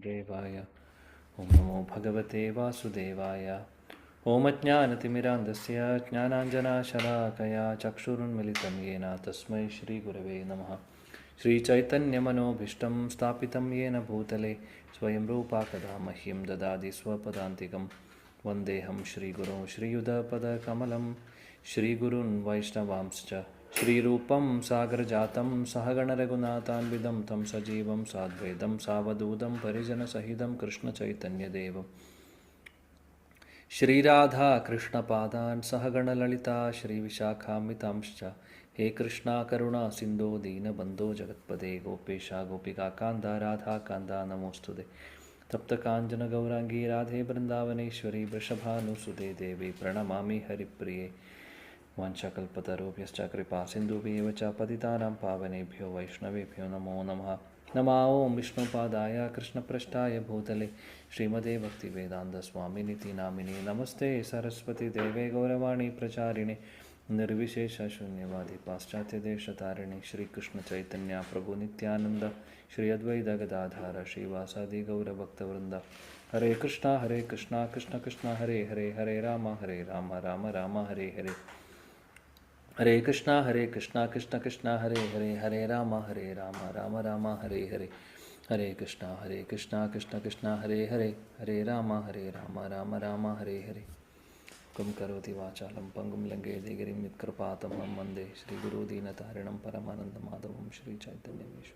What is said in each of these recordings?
Devaya. Om Namo Bhagavate Vasudevaya. Om Ajnanatimirandasya Jnananjana Shalakaya Chakshurun Militam Yena Tasmai Shri Gurave Namaha. Shri Chaitanya Manobhishtam Stapitam Yena Bhutale Swayam Rupa Kada Mahyam Dadadi Swapadantikam Vandeham Shri Guru Shri Yuda Pada Kamalam Shri Gurun Vaishnavamscha Shri Rupam Sagar Jatam Sahagana Raghunathan Vidam Tam Sajivam Sadvedam Savadudam Parijana Sahidam Krishna Chaitanya Devam Shri Radha Krishna Padan Sahagana Lalita Shri Vishakhammitamscha He Krishna Karuna Sindhu Dina Bandho Jagatpade Gopesha Gopika Kanda Radha Kanda Namostude Tapta Kanjana Gaurangi Radhe Vrindavaneshwari Vrishabhanusude Devi Pranamami Haripriye Vanchakalpatarubhyascha kripa sindhubhyev cha patitanam pavanebhyo vaishnavebhyo namo namaha. Nama Om Vishnu Padaya Krishna Prashtaya Bhutale Srimade Bhakti Vedanta Swaminiti Namini Namaste Saraswati Deve Gauravani Pracharine Nirvishesha Shunyavadi Paschatya Deshatarine Shri Krishna Chaitanya Prabhu Nityananda Shri Advaita Gadadhara Shri Vasadi Gaura Bhakta Vrinda Hare Krishna Krishna Krishna Hare Hare Hare Rama Rama Rama Hare Hare Hare Krishna Krishna Krishna Hare Hare Hare Rama Rama Hare Hare Hare Krishna Krishna Krishna Hare Hare Hare Rama Rama Hare Hare Kum karoti vachalam pangum lange degirim mitkrapatam mande Shri Guru Dinatarinam Paramananda Madhavam Shri Chaitanya Vishnu.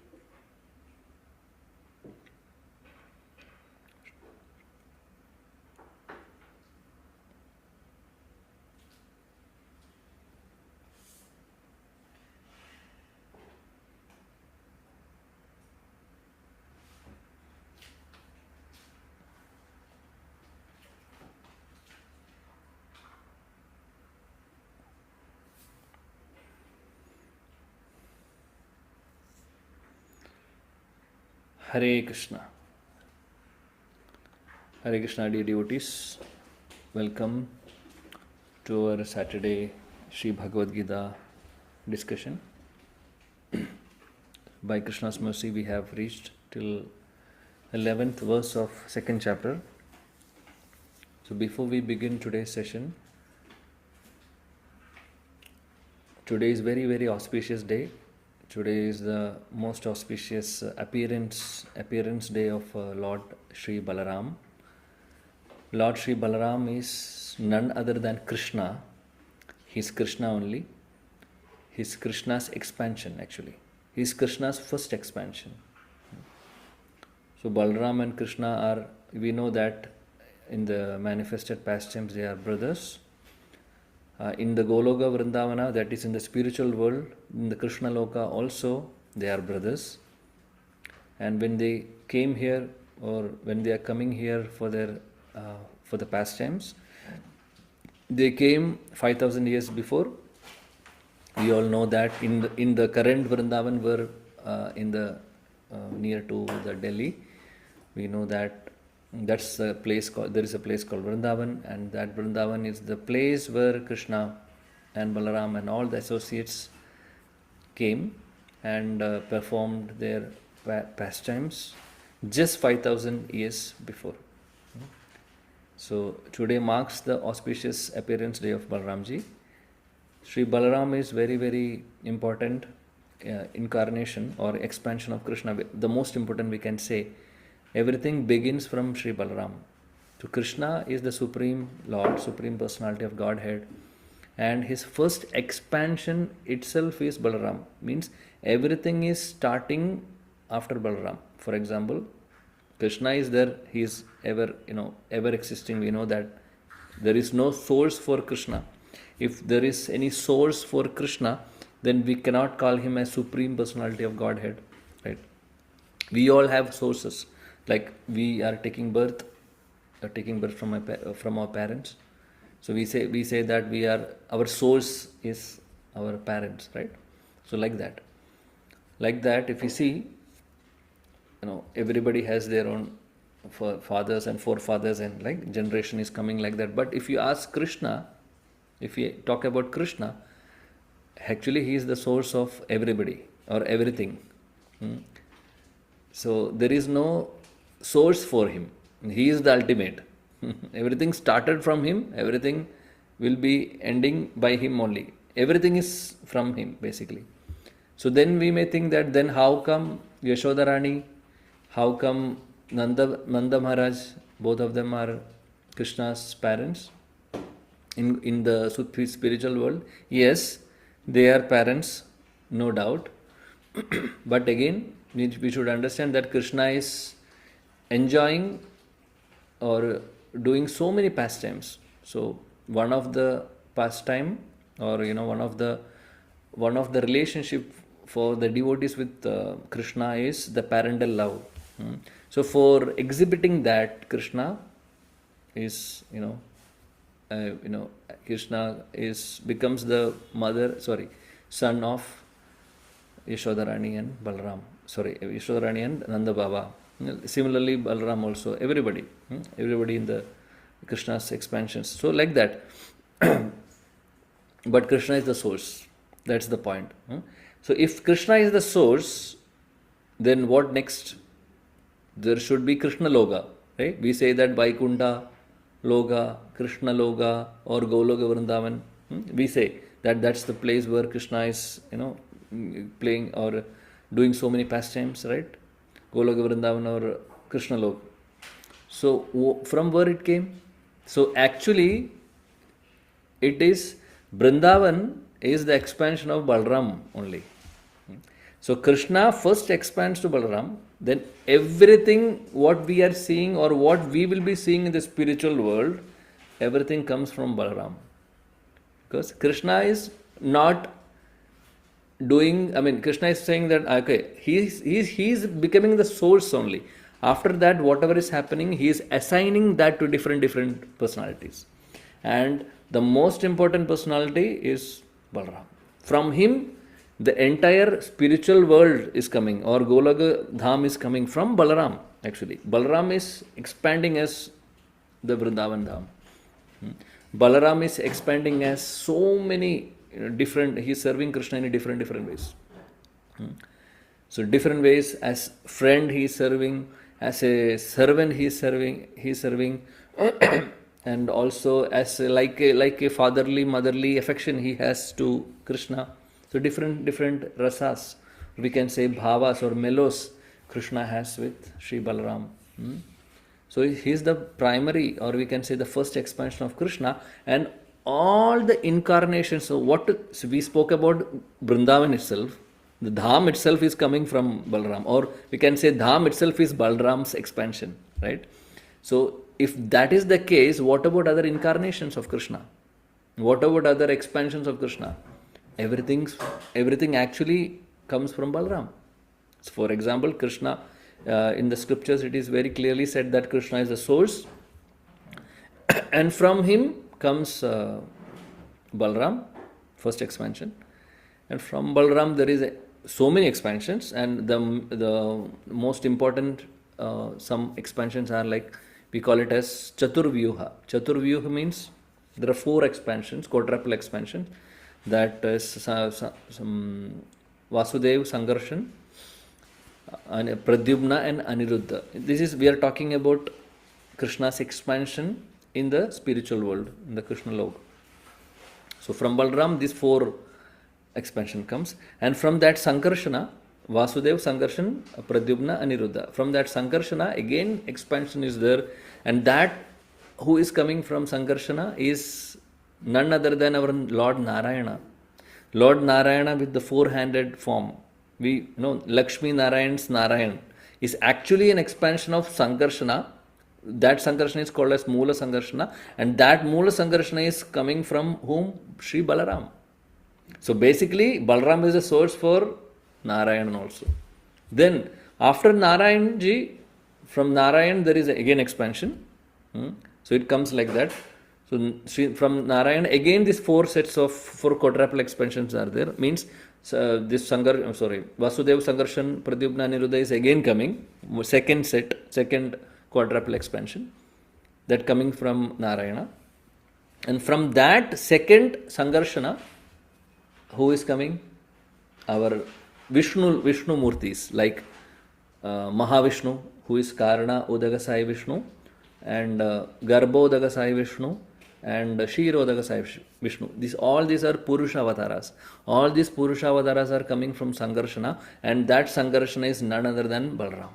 Hare Krishna. Hare Krishna, dear devotees. Welcome to our Saturday Sri Bhagavad Gita discussion. By Krishna's mercy, we have reached till 11th verse of 2nd chapter. So before we begin today's session, today is very auspicious day. Today is the most auspicious appearance day of Lord Sri Balaram. Lord Sri Balaram is none other than Krishna. He is Krishna only. He is Krishna's expansion actually. He is Krishna's first expansion. So Balaram and Krishna are, we know that in the manifested pastimes they are brothers. In the Goloka Vrindavana, that is in the spiritual world, in the Krishna Loka also, they are brothers. And when they came here, or when they are coming here for their for the pastimes, they came 5,000 years before. We all know that in the current Vrindavan, were in the near to the Delhi, we know that that's a place called, there is a place called Vrindavan, and that Vrindavan is the place where Krishna and Balaram and all the associates came and performed their pastimes just 5,000 years before. So today marks the auspicious appearance day of Balaramji. Sri Balaram is very important incarnation or expansion of Krishna. The most important, we can say, everything begins from Sri Balaram. So Krishna is the Supreme Lord, Supreme Personality of Godhead, and his first expansion itself is Balaram. Means everything is starting after Balaram. For example, Krishna is there, he is ever existing. We know that there is no source for Krishna. If there is any source for Krishna, then we cannot call him as Supreme Personality of Godhead. Right? We all have sources. Like we are taking birth from our parents. So we say that our source is our parents, right? So like that, if you see, everybody has their own fathers and forefathers, and like generation is coming like that. But if you ask Krishna, if you talk about Krishna, actually he is the source of everybody or everything. So there is no source for him. He is the ultimate. Everything started from him, everything will be ending by him only. Everything is from him, basically. So then we may think that then how come Yashodarani, how come Nanda Maharaj, both of them are Krishna's parents in the spiritual world? Yes, they are parents, no doubt. But again, we should understand that Krishna is enjoying or doing so many pastimes. So one of the pastime, or one of the relationship for the devotees with Krishna is the parental love. So for exhibiting that, Krishna is Krishna becomes the son of Yashodarani and Balaram. Yashodarani and Nanda Baba. Similarly, Balaram also. Everybody in the Krishna's expansions. So like that. But Krishna is the source. That's the point. So if Krishna is the source, then what next? There should be Krishna Loga. Right? We say that Vaikunta Loga, Krishna Loga, or Gologa Vrindavan. We say that that's the place where Krishna is, playing or doing so many pastimes, right? Gologa Vrindavan or Krishna Loga. So from where it came? So actually, it is Vrindavan is the expansion of Balaram only. So Krishna first expands to Balaram, then everything what we are seeing or what we will be seeing in the spiritual world, everything comes from Balaram. Because Krishna is not doing, Krishna is saying that, okay, he's becoming the source only. After that, whatever is happening, he is assigning that to different personalities. And the most important personality is Balaram. From him, the entire spiritual world is coming, or Gologa Dham is coming from Balaram, actually. Balaram is expanding as the Vrindavan Dham. Balaram is expanding as so many different, he is serving Krishna in different ways. So different ways, as friend he is serving, as a servant he is serving, and also as like a fatherly, motherly affection he has to Krishna. So different rasas, we can say bhavas or melos, Krishna has with Sri Balaram. So he is the primary, or we can say the first expansion of Krishna, and all the incarnations. So we spoke about Vrindavan itself. The Dham itself is coming from Balaram, or we can say Dham itself is Balaram's expansion, right? So if that is the case, what about other incarnations of Krishna? What about other expansions of Krishna? Everything actually comes from Balaram. So for example, Krishna, in the scriptures it is very clearly said that Krishna is the source, and from him comes Balaram, first expansion, and from Balaram there is so many expansions, and the most important some expansions are like, we call it as Chaturvyuha. Chaturvyuha means there are 4 expansions, quadruple expansions. That is some Vasudev, Sangarshan, and Pradyumna and Aniruddha. We are talking about Krishna's expansion in the spiritual world, in the Krishna Lok. So from Balaram, these 4 expansion comes, and from that Sankarshana, Vasudev, Sankarshan, Pradyumna, Aniruddha. From that Sankarshana, again expansion is there, and that who is coming from Sankarshana is none other than our Lord Narayana. Lord Narayana with the 4-handed form. We know Lakshmi Narayan's Narayan is actually an expansion of Sankarshana. That Sankarshana is called as Moola Sankarshana, and that Moola Sankarshana is coming from whom? Sri Balaram. So basically, Balaram is the source for Narayan also. Then after Narayan ji, from Narayan there is again expansion. So it comes like that. So from Narayan, again these 4 sets of 4 quadruple expansions are there. Means this Vasudev, Sankarshan, Pradyumna, Aniruddha is again coming. Second quadruple expansion. That coming from Narayana. And from that second Sankarshana, who is coming? Our Vishnu Murtis, like Mahavishnu, who is Karana Udagasai Vishnu, and Garbho Udagasai Vishnu, and Shiro Udagasai Vishnu. All these are Purusha avatars. All these Purusha avatars are coming from Sangarshana, and that Sangarshana is none other than Balaram.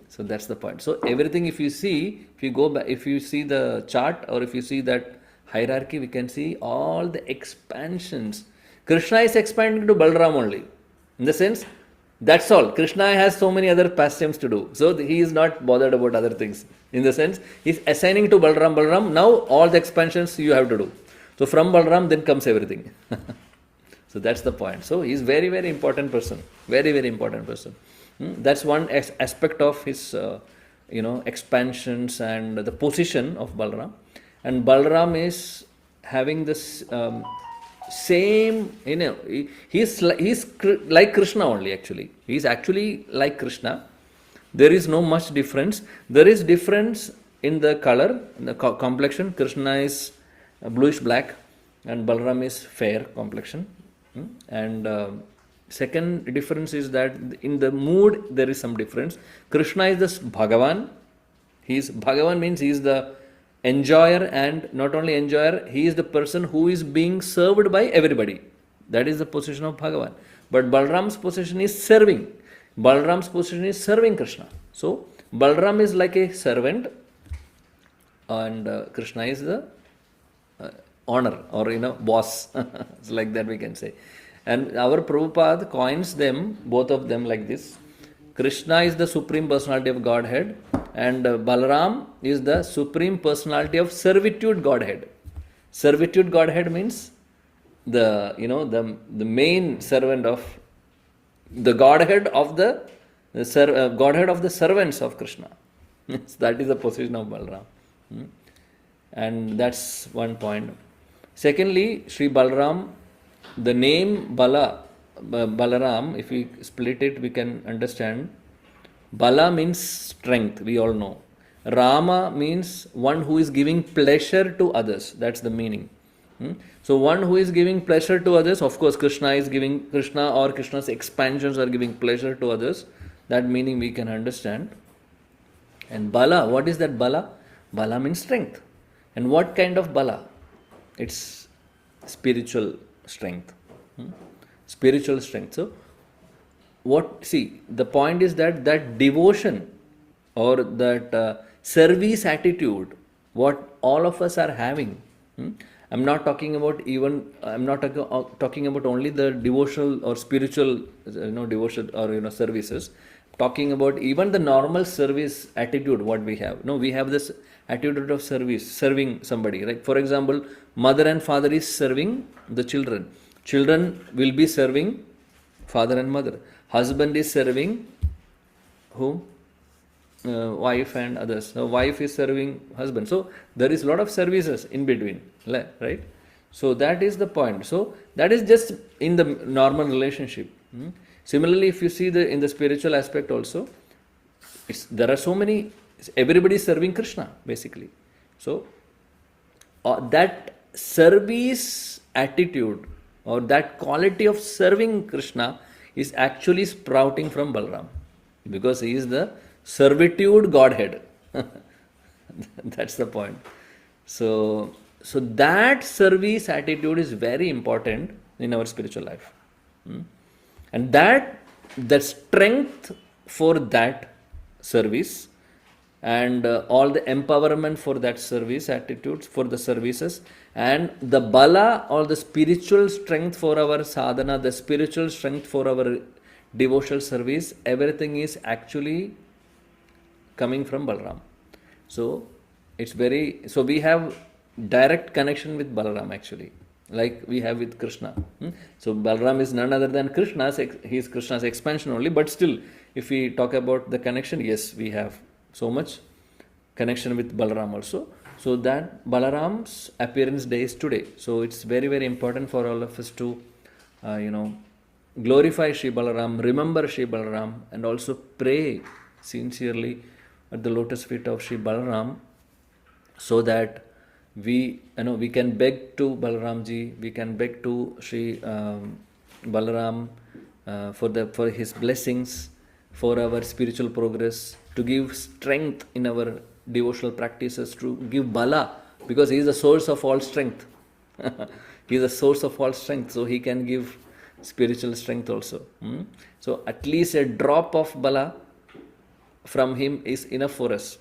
So that's the point. So everything, if you see, if you go back, if you see the chart or if you see that hierarchy, we can see all the expansions. Krishna is expanding to Balaram only. In the sense, that's all. Krishna has so many other pastimes to do. So he is not bothered about other things. In the sense, he is assigning to Balaram, now all the expansions you have to do. So from Balaram then comes everything. So that's the point. So he is very, very important person. Very, very important person. That's one aspect of his, expansions and the position of Balaram. And Balaram is having this same, he's like Krishna only actually. He's actually like Krishna. There is no much difference. There is difference in the color, in the complexion. Krishna is bluish black and Balaram is fair complexion. And second difference is that in the mood there is some difference. Krishna is the Bhagavan. Bhagavan means he is the enjoyer, and not only enjoyer, he is the person who is being served by everybody. That is the position of Bhagavan. But Balaram's position is serving. Balaram's position is serving Krishna. So Balaram is like a servant, and Krishna is the owner or boss. It's like that we can say. And our Prabhupada coins them, both of them like this. Krishna is the Supreme Personality of Godhead, and Balaram is the Supreme Personality of Servitude Godhead. Servitude Godhead means the main servant of the Godhead of the Godhead of the servants of Krishna. That is the position of Balaram. And that's one point. Secondly, Sri Balaram, the name Balaram, if we split it, we can understand. Bala means strength, we all know. Rama means one who is giving pleasure to others. That's the meaning. So one who is giving pleasure to others, of course Krishna or Krishna's expansions are giving pleasure to others. That meaning we can understand. And Bala, what is that Bala? Bala means strength. And what kind of Bala? It's spiritual strength. Spiritual strength. So the point is that devotion or that service attitude, what all of us are having. I'm not talking about talking about only the devotional or spiritual, devotion or services. Talking about even the normal service attitude, what we have. No, we have this attitude of service, serving somebody. Like for example, mother and father is serving the children. Children will be serving father and mother. Husband is serving whom? Wife and others. So wife is serving husband. So there is a lot of services in between, right? So that is the point. So that is just in the normal relationship. Similarly, if you see in the spiritual aspect also, there are so many. Everybody is serving Krishna basically. So that service attitude or that quality of serving Krishna is actually sprouting from Balaram, because he is the servitude Godhead. That's the point. So that service attitude is very important in our spiritual life. And the strength for that service and all the empowerment for that service attitudes, for the services, and the bala or the spiritual strength for our sadhana, the spiritual strength for our devotional service, everything is actually coming from Balaram. So we have direct connection with Balaram actually, like we have with Krishna. So Balaram is none other than Krishna. He is Krishna's expansion only, but still if we talk about the connection, yes, we have so much connection with Balaram also. So that Balaram's appearance day is today. So it's very, very important for all of us to glorify Sri Balaram, remember Sri Balaram, and also pray sincerely at the lotus feet of Sri Balaram, so that we can beg to Balaramji, we can beg to Sri Balaram for his blessings, for our spiritual progress, to give strength in our devotional practices, to give bala, because he is the source of all strength. He is the source of all strength, so he can give spiritual strength also. So at least a drop of bala from him is enough for us,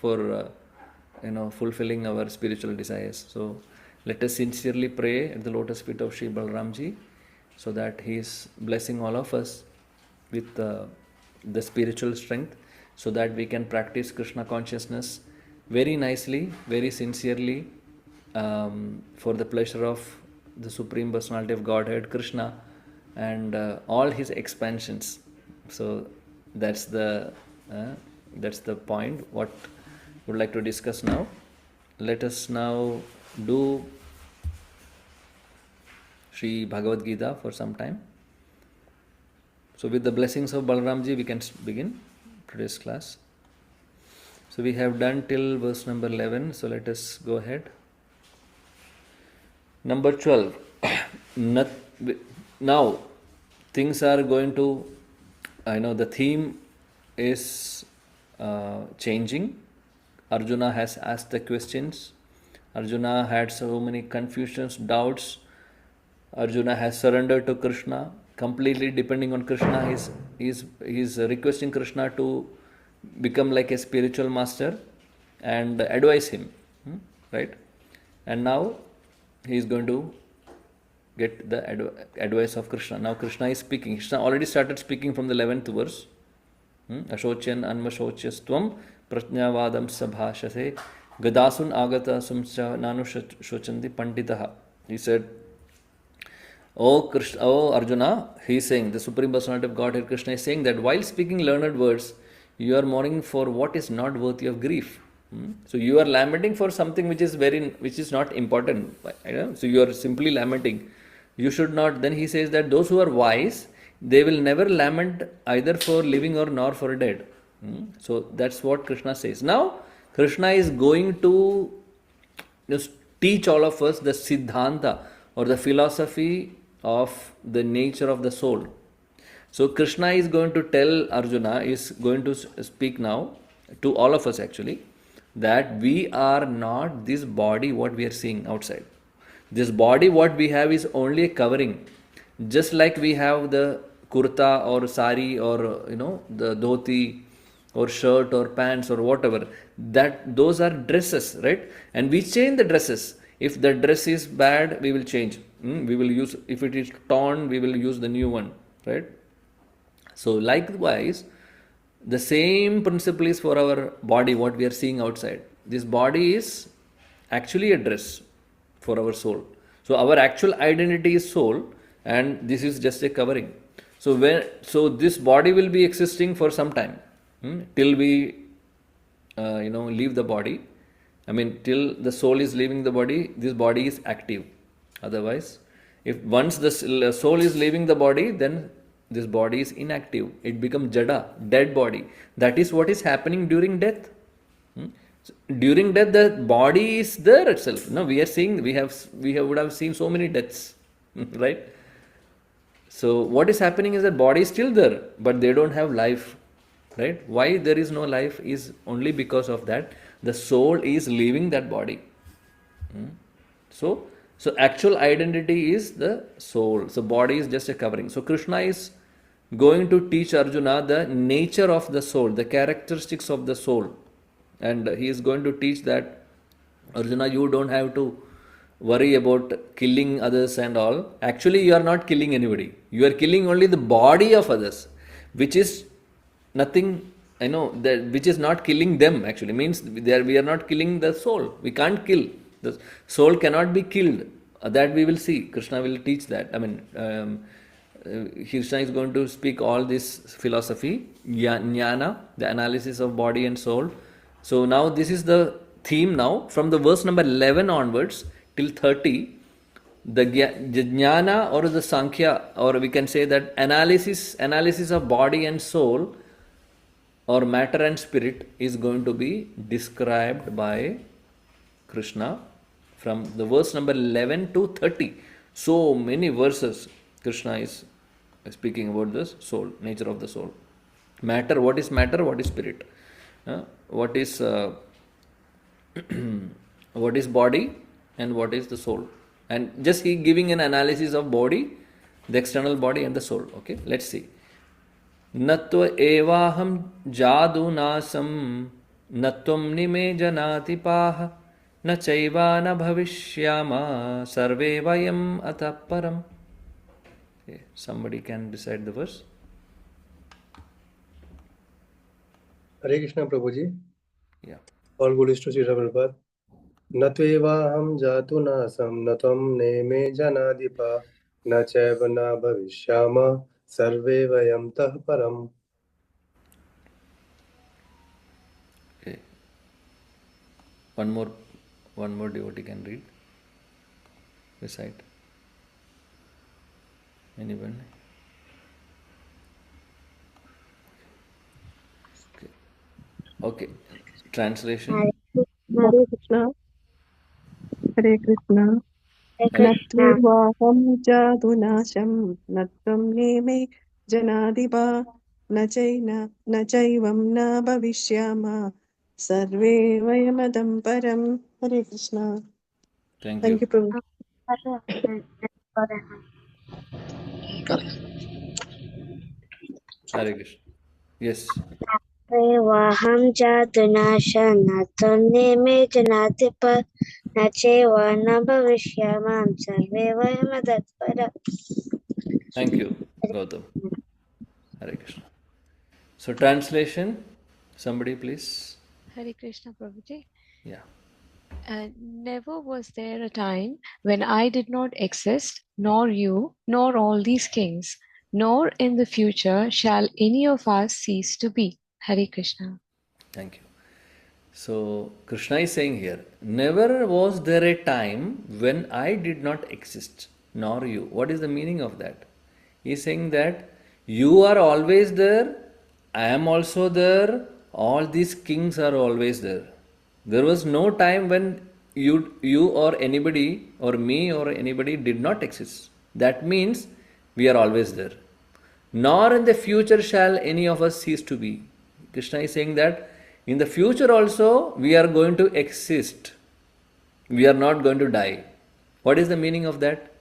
for fulfilling our spiritual desires. So let us sincerely pray at the lotus feet of Sri Balaramji, so that he is blessing all of us with the spiritual strength, so that we can practice Krishna consciousness very nicely, very sincerely, for the pleasure of the Supreme Personality of Godhead, Krishna, and all his expansions. So that's the point what we would like to discuss now. Let us now do Sri Bhagavad Gita for some time. So with the blessings of Balaramji, we can begin today's class. So we have done till verse number 11, so let us go ahead. Number 12. Now, things are going to, the theme is changing. Arjuna has asked the questions. Arjuna had so many confusions, doubts. Arjuna has surrendered to Krishna, completely depending on Krishna. He's requesting Krishna to become like a spiritual master and advise him, right? And now he is going to get the advice of Krishna. Now Krishna is speaking. Krishna already started speaking from the 11th verse. Ashocyan anvashocyastvam prajnavadam sabhashase gadasun agata sumcha nanu shochanti panditaha. He said, Oh Arjuna, he is saying, the Supreme Personality of Godhead Krishna is saying that while speaking learned words, you are mourning for what is not worthy of grief. So you are lamenting for something which is not important. So you are simply lamenting. You should not. Then he says that those who are wise, they will never lament either for living or nor for dead. So that's what Krishna says. Now Krishna is going to just teach all of us the Siddhanta or the philosophy of the nature of the soul. So Krishna is going to tell Arjuna, is going to speak now to all of us actually, that we are not this body what we are seeing outside. This body what we have is only a covering. Just like we have the kurta or sari or the dhoti or shirt or pants or whatever, that those are dresses, right? And we change the dresses. If the dress is bad, we will change. We will use, if it is torn, we will use the new one, right? So likewise, the same principle is for our body, what we are seeing outside. This body is actually a dress for our soul. So our actual identity is soul, and this is just a covering. So this body will be existing for some time, till we leave the body. Till the soul is leaving the body, this body is active. Otherwise, if once the soul is leaving the body, then this body is inactive. It becomes jada, dead body. That is what is happening during death. So during death, the body is there itself. No, we are seeing, we would have seen so many deaths, right? So what is happening is that body is still there, but they don't have life, right? Why there is no life is only because of that. The soul is leaving that body. So actual identity is the soul. So body is just a covering. So Krishna is going to teach Arjuna the nature of the soul, the characteristics of the soul. And he is going to teach that, Arjuna, you don't have to worry about killing others and all. Actually, you are not killing anybody. You are killing only the body of others, which is nothing, which is not killing them actually. Means we are not killing the soul. We can't kill. The soul cannot be killed. That we will see. Krishna will teach that. Krishna is going to speak all this philosophy, jnana, the analysis of body and soul. So now this is the theme now. From the verse number 11 onwards till 30, the jnana or the sankhya, or we can say that analysis of body and soul or matter and spirit is going to be described by Krishna from the verse number 11 to 30. So many verses Krishna is speaking about the soul, nature of the soul. Matter, what is matter, what is spirit? What is what is body and what is the soul? And just he giving an analysis of body, the external body and the soul. Okay, let's see. Natva evaham jadu nasam natvam nime janati paha na chaiva na bhavishyama sarve vayam atah param. Okay, somebody can recite the verse. Hare Krishna Prabhuji. Yeah. All glories to Sri Prabhupada. Natvevaham jatu nasam natvam neme janadipa na chaiva na bhavishyama sarve vayam tah param. Okay. One more devotee can read. Recite. Anyone? Okay. Translation. Hare Krishna. Hare Krishna. Natvevaham jadunasham natvam neme janadipa na chaivam na bhavishyama sarve vayamadam param. Hare Krishna. Thank Thank you. you, Prabhu. Hare Krishna. Yes. Vaham jadunasha natunne me janatipa nacheva nabhavishyamam sarve vayamadapara. Thank you, Gautam. Hare Krishna. So translation. Somebody please. Hare Krishna Prabhuji. Yeah. Never was there a time when I did not exist, nor you, nor all these kings, nor in the future shall any of us cease to be. Hare Krishna. Thank you. So Krishna is saying here, never was there a time when I did not exist, nor you. What is the meaning of that? He is saying that you are always there, I am also there, all these kings are always there. There was no time when you or anybody or me or anybody did not exist. That means we are always there. Nor in the future shall any of us cease to be. Krishna is saying that in the future also we are going to exist. We are not going to die. What is the meaning of that?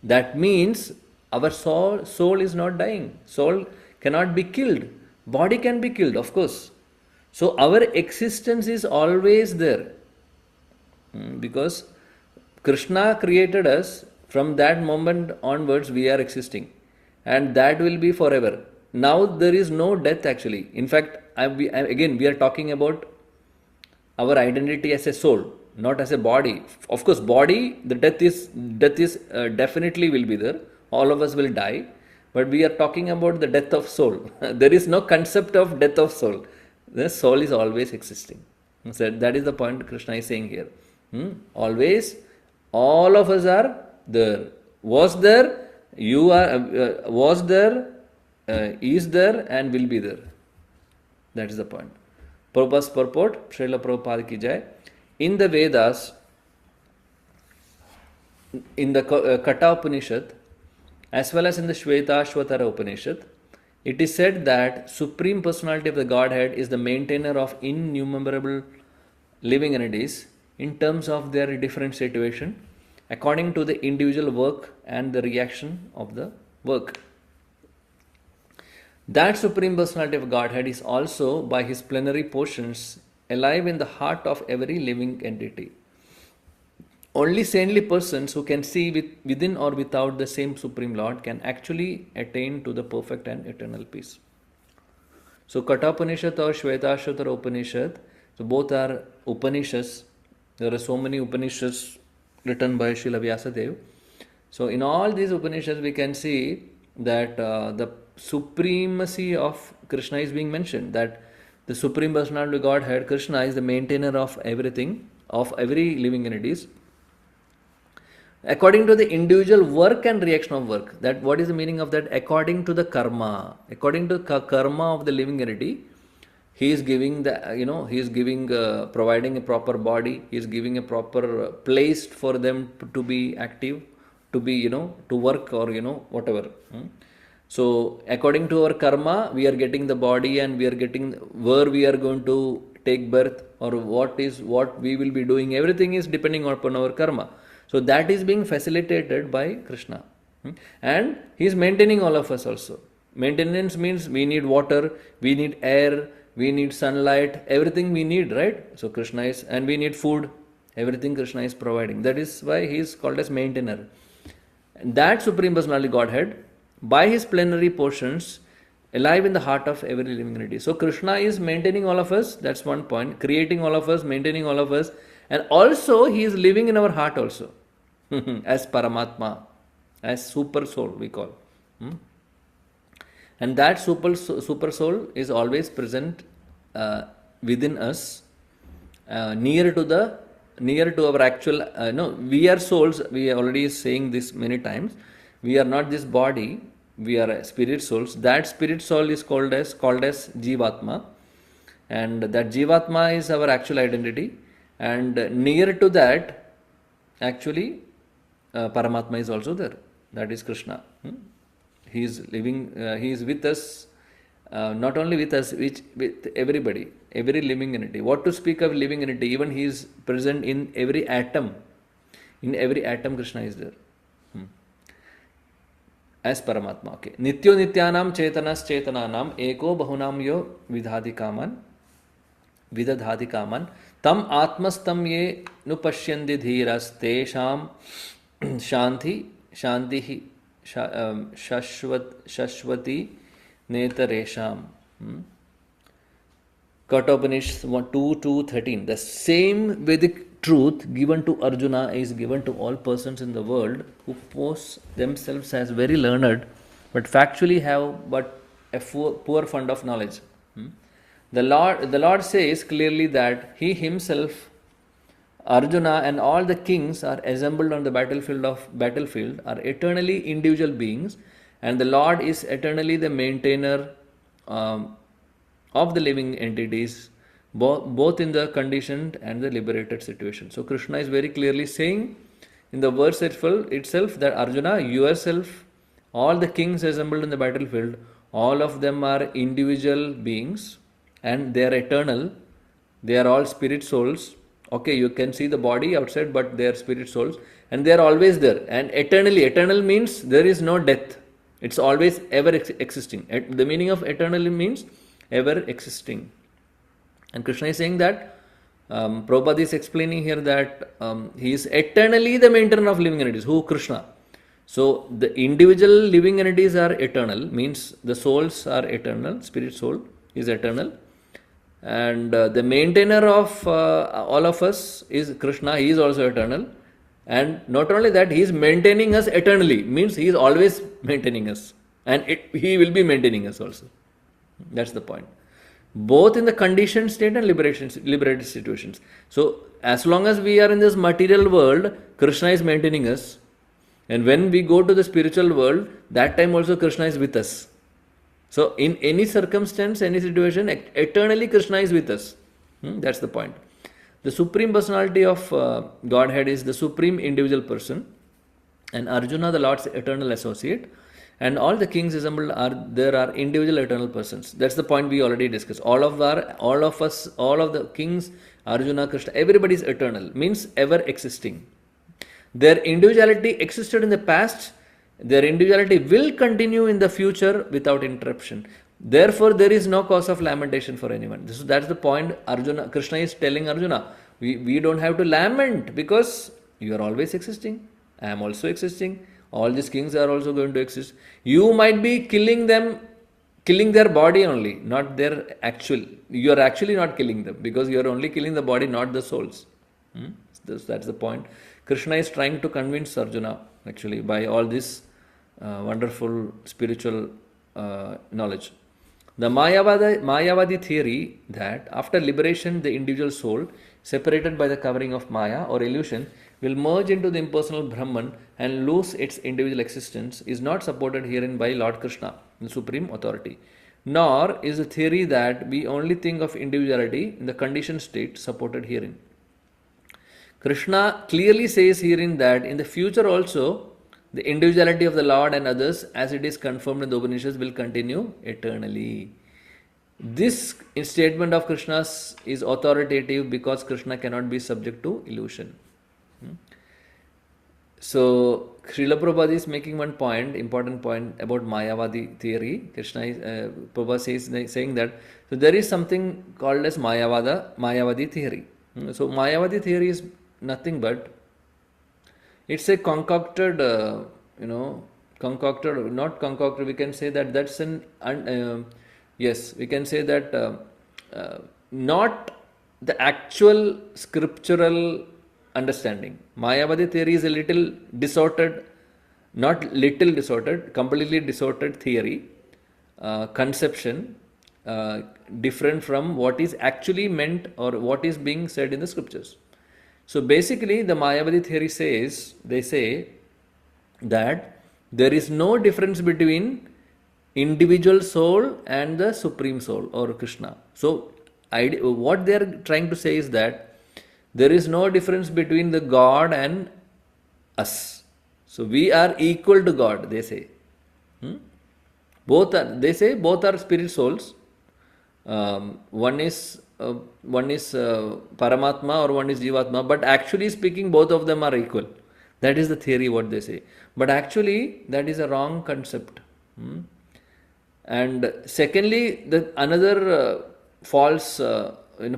That means our soul is not dying. Soul cannot be killed. Body can be killed, of course. So our existence is always there. Because Krishna created us, from that moment onwards we are existing. And that will be forever. Now there is no death actually. In fact, again we are talking about our identity as a soul, not as a body. Of course, body, the death is definitely will be there. All of us will die. But we are talking about the death of soul. There is no concept of death of soul. The soul is always existing. So that is the point Krishna is saying here. Always, all of us are there. Was there, you are, was there, is there, and will be there. That is the point. Prabhupada's purport, Srila Prabhupada ki jai. In the Vedas, in the Kata Upanishad, as well as in the Shvetashvatara Upanishad, it is said that Supreme Personality of the Godhead is the maintainer of innumerable living entities in terms of their different situation, according to the individual work and the reaction of the work. That Supreme Personality of Godhead is also, by his plenary portions, alive in the heart of every living entity. Only saintly persons who can see within or without the same Supreme Lord can actually attain to the perfect and eternal peace. So Kata Upanishad or Shvetashvatara Upanishad, so both are Upanishads. There are so many Upanishads written by Srila Vyasadeva. So in all these Upanishads we can see that the supremacy of Krishna is being mentioned, that the Supreme Personality of Godhead, Krishna, is the maintainer of everything, of every living entities, according to the individual work and reaction of work. That what is the meaning of that? According to the karma, according to karma of the living entity, he is giving the, he is giving, providing a proper body, he is giving a proper place for them to be active, to be, to work or, whatever. So according to our karma, we are getting the body, and we are getting where we are going to take birth, or what we will be doing. Everything is depending upon our karma. So that is being facilitated by Krishna. And he is maintaining all of us also. Maintenance means we need water, we need air, we need sunlight, everything we need, right? So Krishna is, and we need food, everything Krishna is providing. That is why he is called as maintainer. And that Supreme Personality Godhead, by his plenary portions, alive in the heart of every living entity. So Krishna is maintaining all of us, that's one point, creating all of us, maintaining all of us, and also he is living in our heart also, as Paramatma, as super soul we call. And that super soul is always present within us, near to our actual, we are souls. We are already saying this many times. We are not this body, we are spirit souls. That spirit soul is called as Jivatma, and that Jivatma is our actual identity, and near to that actually Paramatma is also there. That is Krishna. He is living, he is with us, not only with us, with everybody, every living entity. What to speak of living entity? Even he is present in every atom. In every atom, Krishna is there. As Paramatma. Okay. Nityo nityanam chetanas chetananam eko bahunam yo vidhati kaman tam atmastam ye nupashyandi dhiras tesham shanti shashwati netaresham. Kathopanishad 2:13. The same Vedic truth given to Arjuna is given to all persons in the world who pose themselves as very learned, but factually have but a poor fund of knowledge. The Lord says clearly that he himself, Arjuna, and all the kings are assembled on the battlefield are eternally individual beings, and the Lord is eternally the maintainer of the living entities, both in the conditioned and the liberated situation. So Krishna is very clearly saying in the verse itself that Arjuna, yourself, all the kings assembled in the battlefield, all of them are individual beings, and they are eternal. They are all spirit souls. Okay, you can see the body outside, but they are spirit souls, and they are always there. And eternally, eternal means there is no death. It's always ever existing. The meaning of eternally means ever existing. And Krishna is saying that, Prabhupada is explaining here that he is eternally the maintainer of living entities. Who? Krishna. So the individual living entities are eternal, means the souls are eternal, spirit soul is eternal. And the maintainer of all of us is Krishna, he is also eternal. And not only that, he is maintaining us eternally, means he is always maintaining us. And he will be maintaining us also. That's the point. Both in the conditioned state and liberated situations. So as long as we are in this material world, Krishna is maintaining us. And when we go to the spiritual world, that time also Krishna is with us. So in any circumstance, any situation, eternally Krishna is with us. That's the point. The Supreme Personality of Godhead is the Supreme Individual Person, and Arjuna, the Lord's eternal associate, and all the kings assembled are individual eternal persons. That's the point we already discussed. All of the kings, Arjuna, Krishna, everybody is eternal, means ever existing. Their individuality existed in the past. Their individuality will continue in the future without interruption. Therefore, there is no cause of lamentation for anyone. That's the point Krishna is telling Arjuna. We don't have to lament because you are always existing. I am also existing. All these kings are also going to exist. You might be killing their body only, not their actual. You are actually not killing them because you are only killing the body, not the souls. That's the point. Krishna is trying to convince Arjuna actually by all this wonderful spiritual knowledge. The Mayavadi theory that after liberation the individual soul, separated by the covering of Maya or illusion, will merge into the impersonal Brahman and lose its individual existence is not supported herein by Lord Krishna, the Supreme Authority. Nor is the theory that we only think of individuality in the conditioned state supported herein. Krishna clearly says herein that in the future also The individuality of the Lord and others, as it is confirmed in the Upanishads, will continue eternally. This statement of Krishna's is authoritative because Krishna cannot be subject to illusion. So, Srila Prabhupada is making one point, important point about Mayavadi theory. Krishna is, Prabhupada saying that so there is something called as Mayavadi theory. So, Mayavadi theory is nothing but it's a concocted, not concocted. We can say that that's yes, we can say that not the actual scriptural understanding. Mayavadi theory is a little distorted, not little distorted, completely distorted theory, conception, different from what is actually meant or what is being said in the scriptures. So basically, the Mayavadi theory they say that there is no difference between individual soul and the supreme soul or Krishna. So what they are trying to say is that there is no difference between the God and us. So we are equal to God, they say. They say both are spirit souls. One is Paramatma or one is Jivatma, but actually speaking, both of them are equal. That is the theory what they say. But actually, that is a wrong concept. And secondly, another false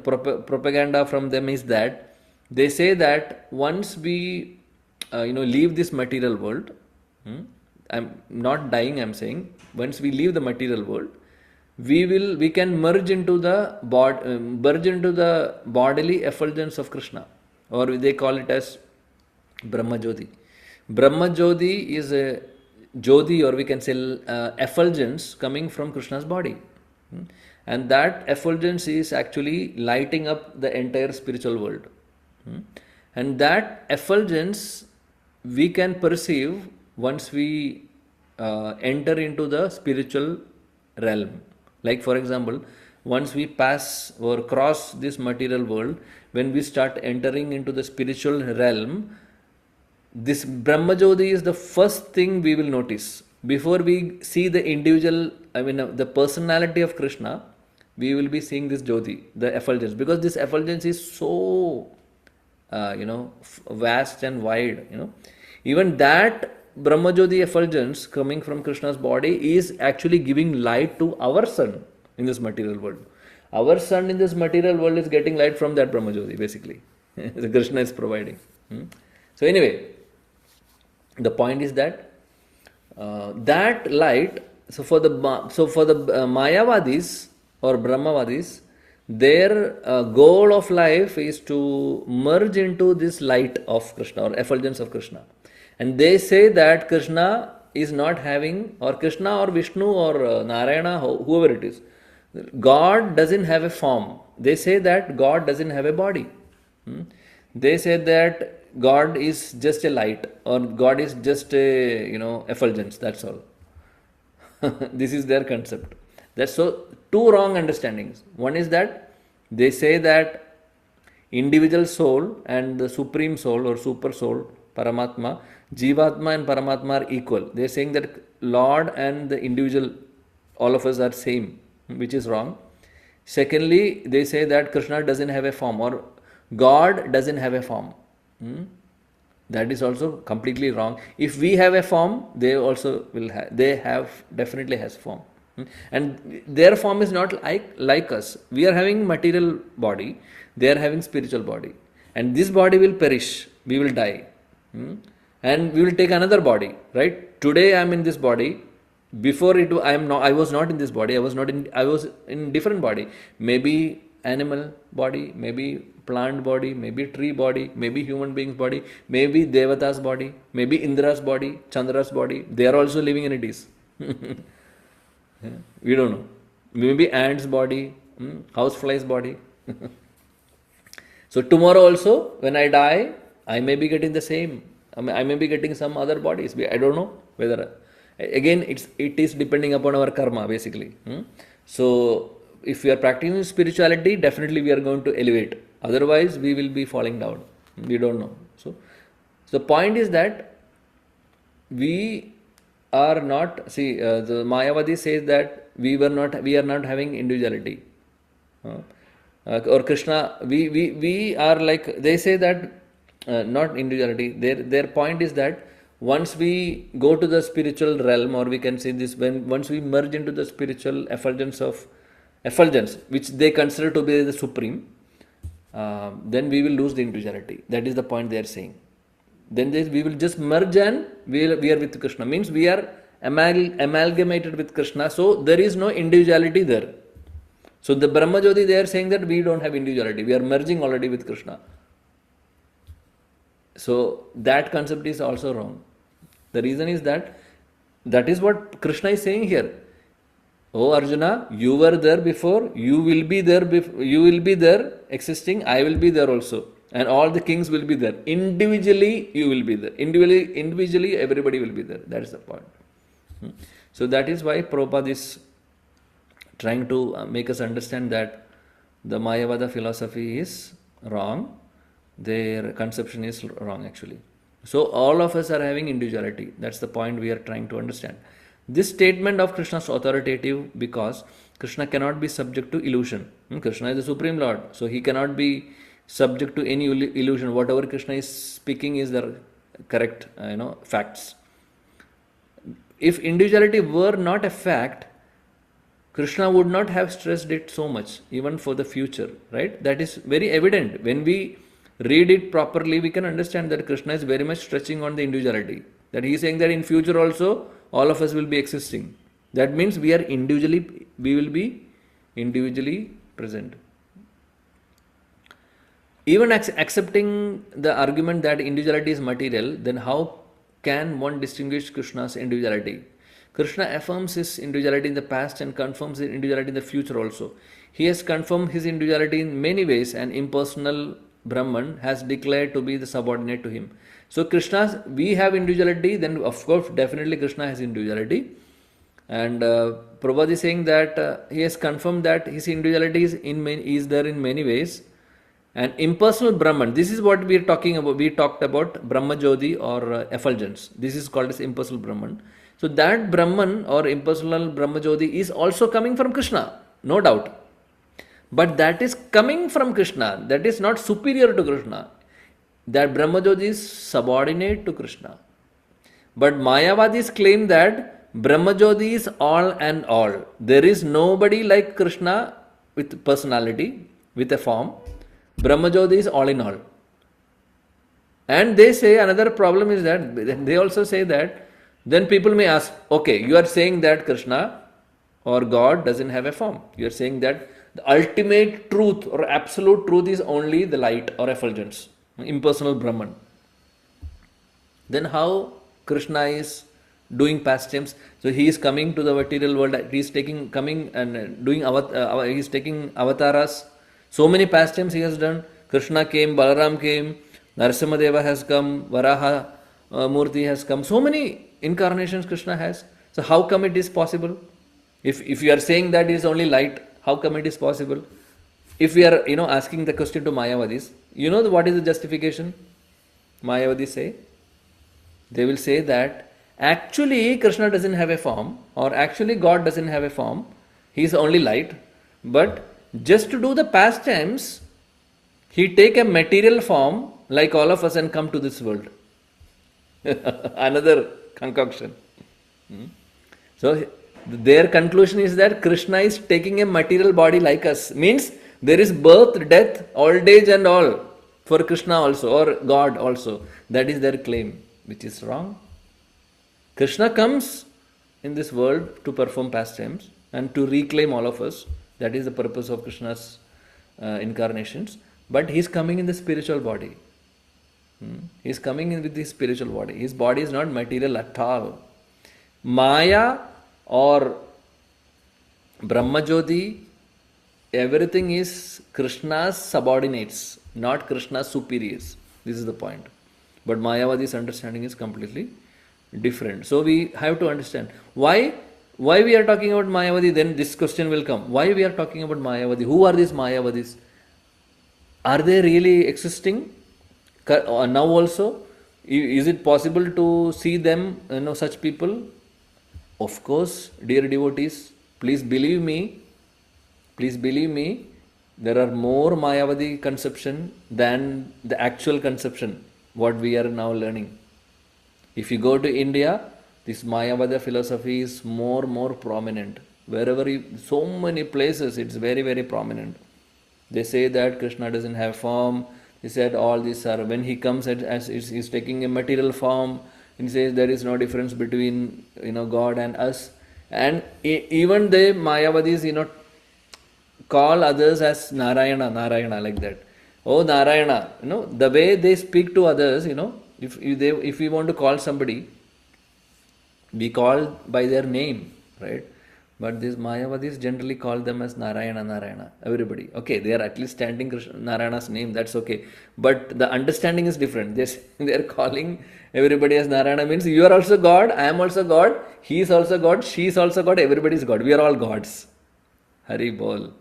propaganda from them is that they say that once we leave this material world, I'm not dying, I'm saying once we leave the material world, we can merge into the bodily effulgence of Krishna, or they call it as Brahma Jyoti. Brahma Jyoti is a Jyoti, or we can say effulgence coming from Krishna's body, and that effulgence is actually lighting up the entire spiritual world, and that effulgence we can perceive once we enter into the spiritual realm. Like for example, once we pass or cross this material world, when we start entering into the spiritual realm, this Brahma Jyoti is the first thing we will notice. Before we see the individual, the personality of Krishna, we will be seeing this Jyoti, the effulgence, because this effulgence is so, vast and wide. Even that Brahma Jyoti effulgence coming from Krishna's body is actually giving light to our sun in this material world. Our sun in this material world is getting light from that Brahma Jyoti, basically. The Krishna is providing. So anyway, the point is that that light. So for the Mayavadis or Brahmavadis, their goal of life is to merge into this light of Krishna or effulgence of Krishna. And they say that Krishna is not having, or Krishna or Vishnu or Narayana, whoever it is, God doesn't have a form. They say that God doesn't have a body. They say that God is just a light, or God is just a effulgence. That's all. This is their concept. That's so two wrong understandings. One is that they say that individual soul and the supreme soul or super soul, Paramatma, Jivatma and Paramatma are equal. They are saying that Lord and the individual, all of us are same, which is wrong. Secondly, they say that Krishna doesn't have a form, or God doesn't have a form. That is also completely wrong. If we have a form, they also will have. They have definitely has form, and their form is not like us. We are having material body. They are having spiritual body, and this body will perish. We will die, and we will take another body. Right? Today I am in this body. Before it, I was not in this body. I was in different body. Maybe animal body, maybe plant body, maybe tree body, maybe human being's body, maybe Devata's body, maybe Indra's body, Chandra's body. They are also living in it. We don't know. Maybe ant's body, housefly's body. So tomorrow also, when I die, I may be getting the same. I may be getting some other bodies. I don't know whether. Again, it is depending upon our karma, basically. So if we are practicing spirituality, definitely we are going to elevate. Otherwise, we will be falling down. We don't know. So the point is that we are not, see, the Mayavadi says that we are not having individuality. Or Krishna, we are like, they say that not individuality. Their point is that once we go to the spiritual realm, or we can say this, once we merge into the spiritual effulgence, which they consider to be the supreme, then we will lose the individuality. That is the point they are saying. Then we will just merge and we are with Krishna. Means we are amalgamated with Krishna. So there is no individuality there. So the Brahmajyoti, they are saying that we don't have individuality. We are merging already with Krishna. So that concept is also wrong. The reason is that is what Krishna is saying here. Oh Arjuna, you were there before, you will be there existing, I will be there also. And all the kings will be there. Individually, you will be there. Individually, everybody will be there. That is the point. So that is why Prabhupada is trying to make us understand that the Mayavada philosophy is wrong. Their conception is wrong actually. So all of us are having individuality. That's the point we are trying to understand. This statement of Krishna is authoritative because Krishna cannot be subject to illusion. Krishna is the Supreme Lord. So he cannot be subject to any illusion. Whatever Krishna is speaking is the correct facts. If individuality were not a fact, Krishna would not have stressed it so much, even for the future, right? That is very evident. When we read it properly, we can understand that Krishna is very much stretching on the individuality. That he is saying that in future also, all of us will be existing. That means we will be individually present. Even accepting the argument that individuality is material, then how can one distinguish Krishna's individuality? Krishna affirms his individuality in the past and confirms his individuality in the future also. He has confirmed his individuality in many ways, and impersonal Brahman has declared to be the subordinate to him. So we have individuality, then of course definitely Krishna has individuality. And Prabhupada is saying that he has confirmed that his individuality is there in many ways. And impersonal Brahman, this is what we are talking about. We talked about Brahmajyoti or effulgence. This is called as impersonal Brahman. So that Brahman or impersonal Brahmajyoti is also coming from Krishna, no doubt. But that is coming from Krishna. That is not superior to Krishna. That Brahmajyoti is subordinate to Krishna. But Mayavadis claim that Brahmajyoti is all and all. There is nobody like Krishna with personality, with a form. Brahmajyoti is all in all. And they say another problem is that they also say that then people may ask, okay, you are saying that Krishna or God doesn't have a form. You are saying that the ultimate truth or absolute truth is only the light or effulgence, impersonal Brahman. Then how Krishna is doing pastimes? So he is coming to the material world. He is taking avatars. So many pastimes he has done. Krishna came, Balaram came, Narasimhadeva has come, Varaha Murti has come. So many incarnations Krishna has. So how come it is possible? If you are saying that it is only light, how come it is possible? If we are asking the question to Mayavadis, what is the justification? Mayavadis say, they will say that actually Krishna doesn't have a form, or actually God doesn't have a form. He is only light. But just to do the pastimes, he take a material form like all of us and come to this world. Another concoction. So their conclusion is that Krishna is taking a material body like us. Means there is birth, death, old age and all for Krishna also, or God also. That is their claim, which is wrong. Krishna comes in this world to perform pastimes and to reclaim all of us. That is the purpose of Krishna's incarnations. But he is coming in the spiritual body. He is coming in with his spiritual body. His body is not material at all. Maya or Brahmajyoti, everything is Krishna's subordinates, not Krishna's superiors. This is the point. But Mayavadi's understanding is completely different. So we have to understand why we are talking about Mayavadi. Then this question will come. Why we are talking about Mayavadi? Who are these Mayavadis? Are they really existing now also? Is it possible to see them, such people? Of course, dear devotees, please believe me, there are more Mayavadi conception than the actual conception, what we are now learning. If you go to India, this Mayavada philosophy is more prominent. Wherever so many places, it's very prominent. They say that Krishna doesn't have form. He said all these are, when he comes as he's taking a material form, he says there is no difference between God and us. And even the Mayavadis, call others as Narayana like that. Oh Narayana, the way they speak to others, if we want to call somebody, we call by their name, right? But these Mayavadis generally call them as Narayana, everybody. Okay, they are at least chanting Narayana's name, that's okay. But the understanding is different. They are calling everybody as Narayana, means you are also God, I am also God, he is also God, she is also God, everybody is God. We are all gods. Hari Bol.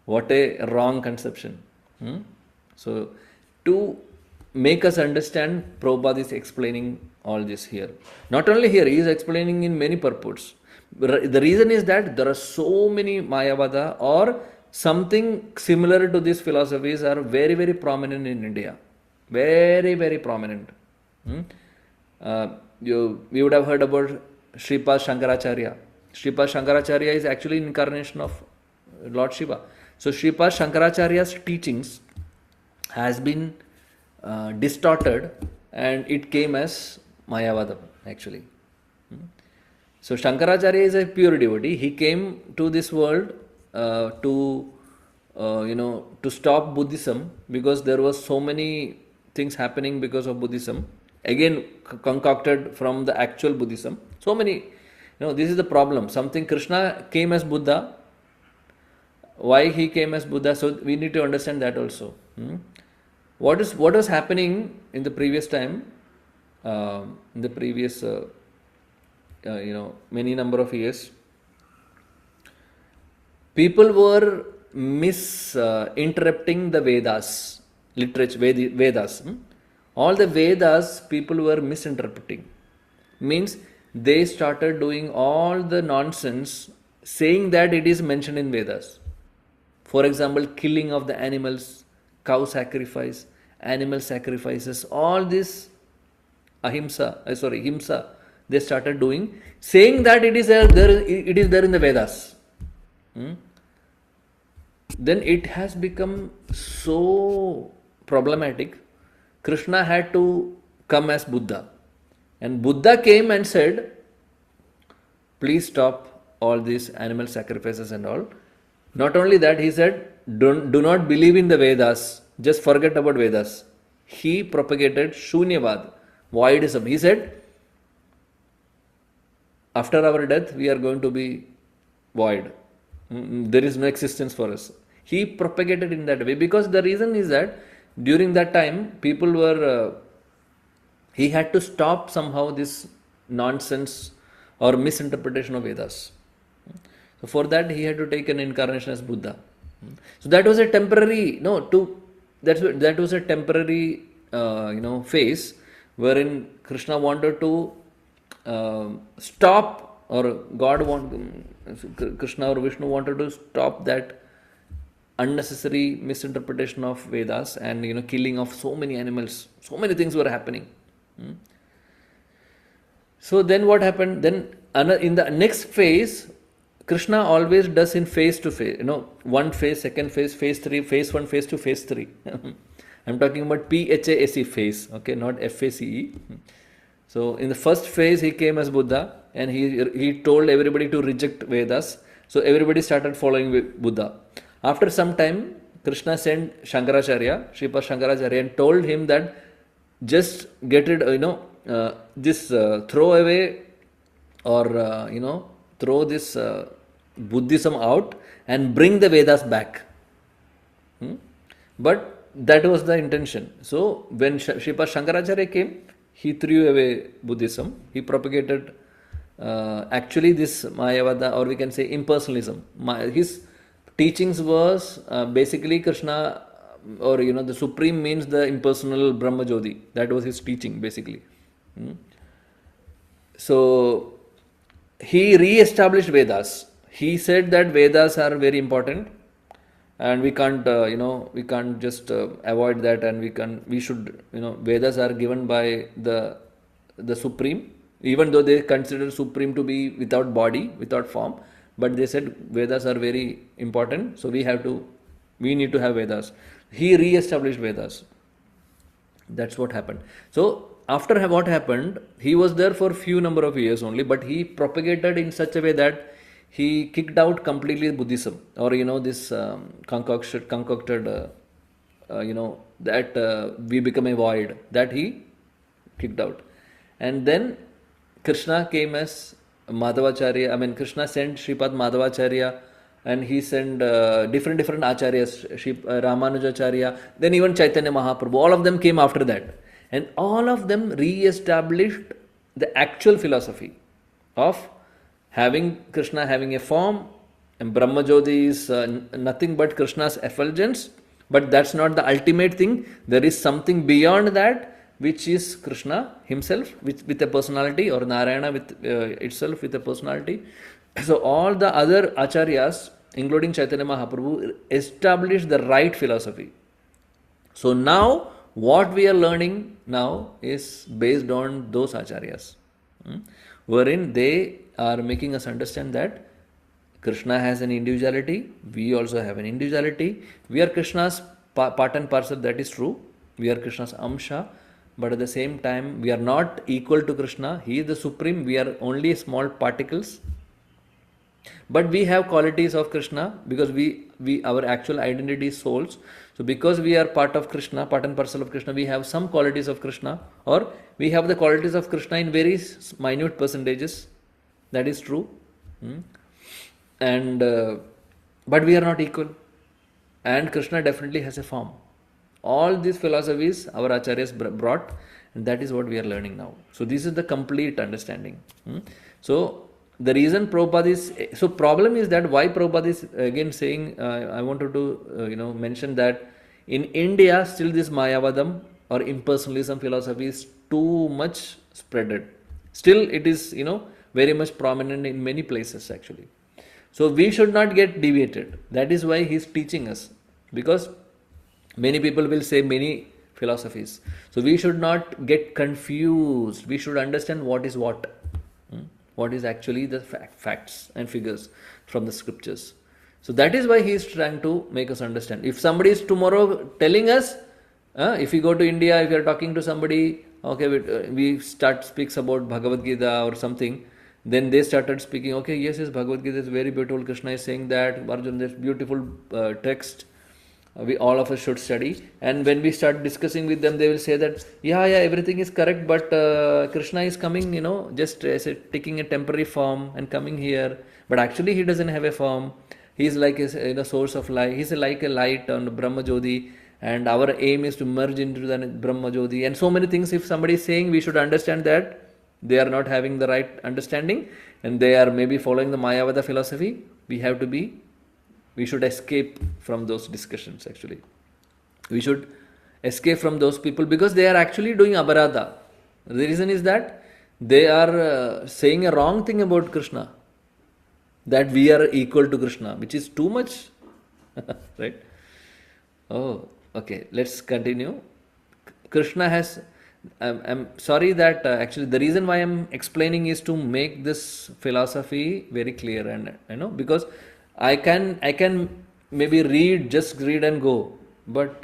What a wrong conception. So, to make us understand, Prabhupada is explaining all this here. Not only here, he is explaining in many purports. The reason is that there are so many Mayavada or something similar to these philosophies are very prominent in India. Very prominent. We would have heard about Sripad Shankaracharya. Sripad Shankaracharya is actually an incarnation of Lord Shiva. So Sripad Shankaracharya's teachings has been distorted and it came as Mayavada actually. So Shankaracharya is a pure devotee. He came to this world to stop Buddhism, because there was so many things happening because of Buddhism. Again concocted from the actual Buddhism. So many, this is the problem. Something Krishna came as Buddha. Why he came as Buddha? So we need to understand that also. What was happening in the previous time? In the previous many number of years, people were misinterpreting the Vedas, literature, Vedas. All the Vedas people were misinterpreting. Means they started doing all the nonsense, saying that it is mentioned in Vedas. For example, killing of the animals, cow sacrifice, animal sacrifices, all this himsa, they started doing, saying that it is there in the Vedas. Then it has become so problematic. Krishna had to come as Buddha. And Buddha came and said, please stop all these animal sacrifices and all. Not only that, he said, do not believe in the Vedas, just forget about Vedas. He propagated Shunyavad, voidism. He said, after our death, we are going to be void. There is no existence for us. He propagated in that way, because the reason is that during that time, people were, he had to stop somehow this nonsense or misinterpretation of Vedas. So for that, he had to take an incarnation as Buddha. So that was a temporary, that was a temporary, phase wherein Krishna wanted to stop, or Krishna or Vishnu wanted to stop that unnecessary misinterpretation of Vedas and killing of so many animals. So many things were happening. So then what happened? Then in the next phase, Krishna always does in phase to phase. One phase, second phase, phase 3, phase 1, phase 2, phase 3. I'm talking about PHASE phase, okay, not FACE. So in the first phase, he came as Buddha and he told everybody to reject Vedas. So everybody started following Buddha. After some time, Krishna sent Shankaracharya, Sripad Shankaracharya, and told him that just get rid, throw away or, throw this Buddhism out and bring the Vedas back. But that was the intention. So when Sripad Shankaracharya came, he threw away Buddhism. He propagated actually this Mayavada, or we can say impersonalism. His teachings was basically Krishna or the Supreme means the impersonal Brahma Jyoti. That was his teaching basically. Hmm. So he re-established Vedas. He said that Vedas are very important, and we can't, we can't just avoid that, and we should, Vedas are given by the Supreme, even though they consider Supreme to be without body, without form, but they said Vedas are very important, so we need to have Vedas. He re-established Vedas. That's what happened. So after what happened, he was there for few number of years only, but he propagated in such a way that he kicked out completely Buddhism, or this concocted that we become a void, that he kicked out. And then Krishna came as Madhavacharya. I mean, Krishna sent Sripad Madhavacharya, and he sent different acharyas, Ramanujacharya, then even Chaitanya Mahaprabhu. All of them came after that, and all of them re-established the actual philosophy of Krishna having a form, and Brahma Jyoti is nothing but Krishna's effulgence. But that's not the ultimate thing. There is something beyond that, which is Krishna himself with a personality, or Narayana with itself with a personality. So all the other acharyas, including Chaitanya Mahaprabhu, established the right philosophy. So now what we are learning now is based on those acharyas, wherein they are making us understand that Krishna has an individuality, we also have an individuality. We are Krishna's part and parcel, that is true. We are Krishna's Amsha, but at the same time we are not equal to Krishna. He is the Supreme, we are only small particles. But we have qualities of Krishna, because our actual identity is souls. So because we are part of Krishna, part and parcel of Krishna, we have some qualities of Krishna, or we have the qualities of Krishna in very minute percentages. That is true. And but we are not equal. And Krishna definitely has a form. All these philosophies our acharyas brought, and that is what we are learning now. So this is the complete understanding. So the reason Prabhupada is, so problem is that why Prabhupada is again saying, I wanted to mention that in India still this Mayavadam or impersonalism philosophy is too much spreaded. Still it is very much prominent in many places actually. So we should not get deviated. That is why he is teaching us, because many people will say many philosophies. So we should not get confused. We should understand what is what. What is actually the facts and figures from the scriptures. So that is why he is trying to make us understand. If somebody is tomorrow telling us, if we go to India, if we are talking to somebody, okay, we speaks about Bhagavad Gita or something, then they started speaking, okay, yes, Bhagavad Gita is very beautiful. Krishna is saying that, Arjuna, that's beautiful text. We all of us should study. And when we start discussing with them, they will say that yeah, everything is correct, but Krishna is coming, just taking a temporary form and coming here, but actually he doesn't have a form. He is like a source of light. He is like a light on Brahma Jyoti, and our aim is to merge into the Brahma Jyoti, and so many things. If somebody is saying, we should understand that they are not having the right understanding, and they are maybe following the Mayavada philosophy. We should escape from those discussions actually. We should escape from those people, because they are actually doing aparadha. The reason is that they are saying a wrong thing about Krishna, that we are equal to Krishna, which is too much. Right? Oh, okay. Let's continue. Krishna has... I'm sorry that actually the reason why I'm explaining is to make this philosophy very clear, and because I can maybe just read and go, but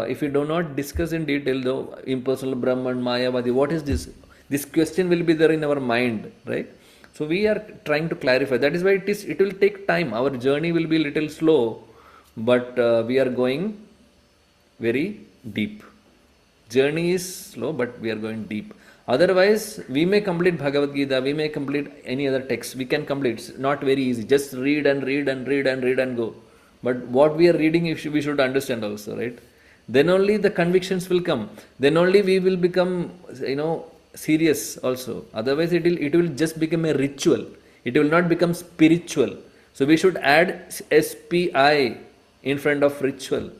if we do not discuss in detail, though, impersonal Brahman, Mayavadi, what is this? This question will be there in our mind, right? So we are trying to clarify. That is why it will take time. Our journey will be little slow, but we are going very deep. Journey is slow, but we are going deep. Otherwise, we may complete Bhagavad Gita, we may complete any other text. We can complete. It's not very easy. Just read and read and read and read and go. But what we are reading, we should understand also, right? Then only the convictions will come. Then only we will become, serious also. Otherwise, it will just become a ritual. It will not become spiritual. So we should add SPI in front of ritual.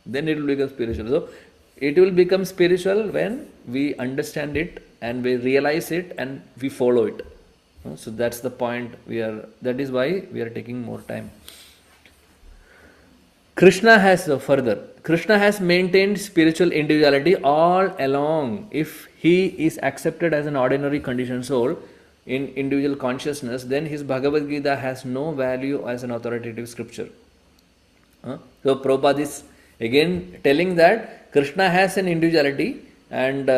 Then it will become spiritual. So it will become spiritual when we understand it and we realize it and we follow it. So that's the point that is why we are taking more time. Krishna has maintained spiritual individuality all along. If he is accepted as an ordinary conditioned soul in individual consciousness, then his Bhagavad Gita has no value as an authoritative scripture. So Prabhupada is again telling that Krishna has an individuality, and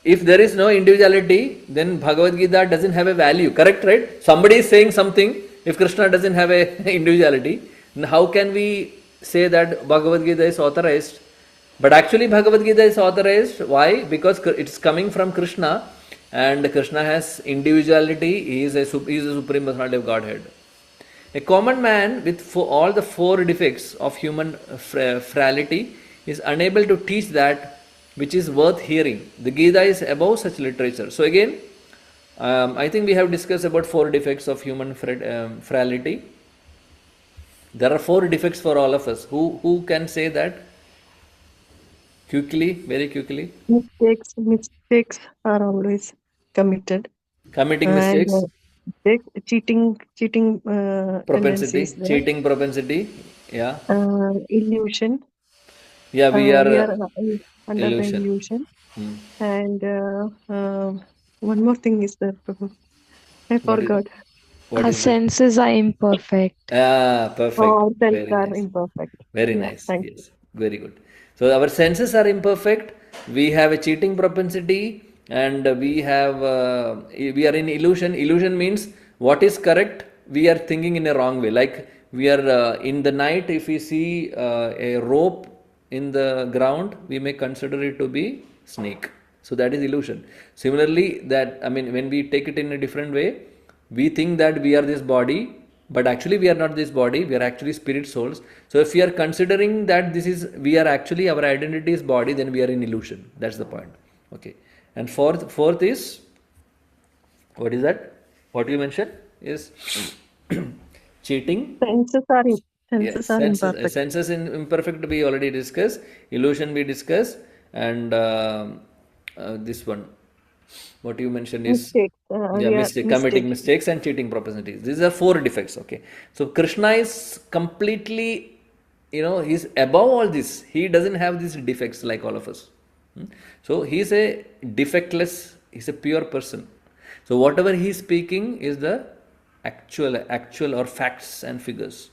if there is no individuality, then Bhagavad Gita doesn't have a value. Correct, right? Somebody is saying something. If Krishna doesn't have a individuality, then how can we say that Bhagavad Gita is authorized? But actually Bhagavad Gita is authorized. Why? Because it's coming from Krishna, and Krishna has individuality. He is a supreme personality of Godhead. A common man with all the four defects of human frailty is unable to teach that which is worth hearing. The Gita is above such literature. So again, I think we have discussed about four defects of human frailty. There are four defects for all of us. Who can say that quickly, very quickly? Mistakes are always committed, Committing and mistakes, cheating tendencies propensity, there. cheating propensity, yeah. Illusion. Yeah, we are Under the illusion. illusion. And one more thing is there, Prabhu. I forgot. What Our is that? senses are imperfect. Perfect. Our senses Very are nice. imperfect. Very Yeah, nice. thank Yes. Very good. So our senses are imperfect. We have a cheating propensity, and we are in illusion. Illusion means what is correct, we are thinking in a wrong way. Like we are in the night, if we see a rope in the ground, we may consider it to be snake. So that is illusion. Similarly, when we take it in a different way, we think that we are this body, but actually we are not this body, we are actually spirit souls. So if we are considering that we are actually, our identity is body, then we are in illusion. That's the point. Okay. And fourth is, what is that? What you mentioned is cheating. you. Senses Yes, are imperfect. senses imperfect we already discussed, illusion we discussed, and this one, what you mentioned is Mistakes. committing mistakes and cheating propensities. These are four defects. Okay, so Krishna is completely, he's above all this. He doesn't have these defects like all of us. So he's a defectless. He's a pure person. So whatever he's speaking is the actual or facts and figures.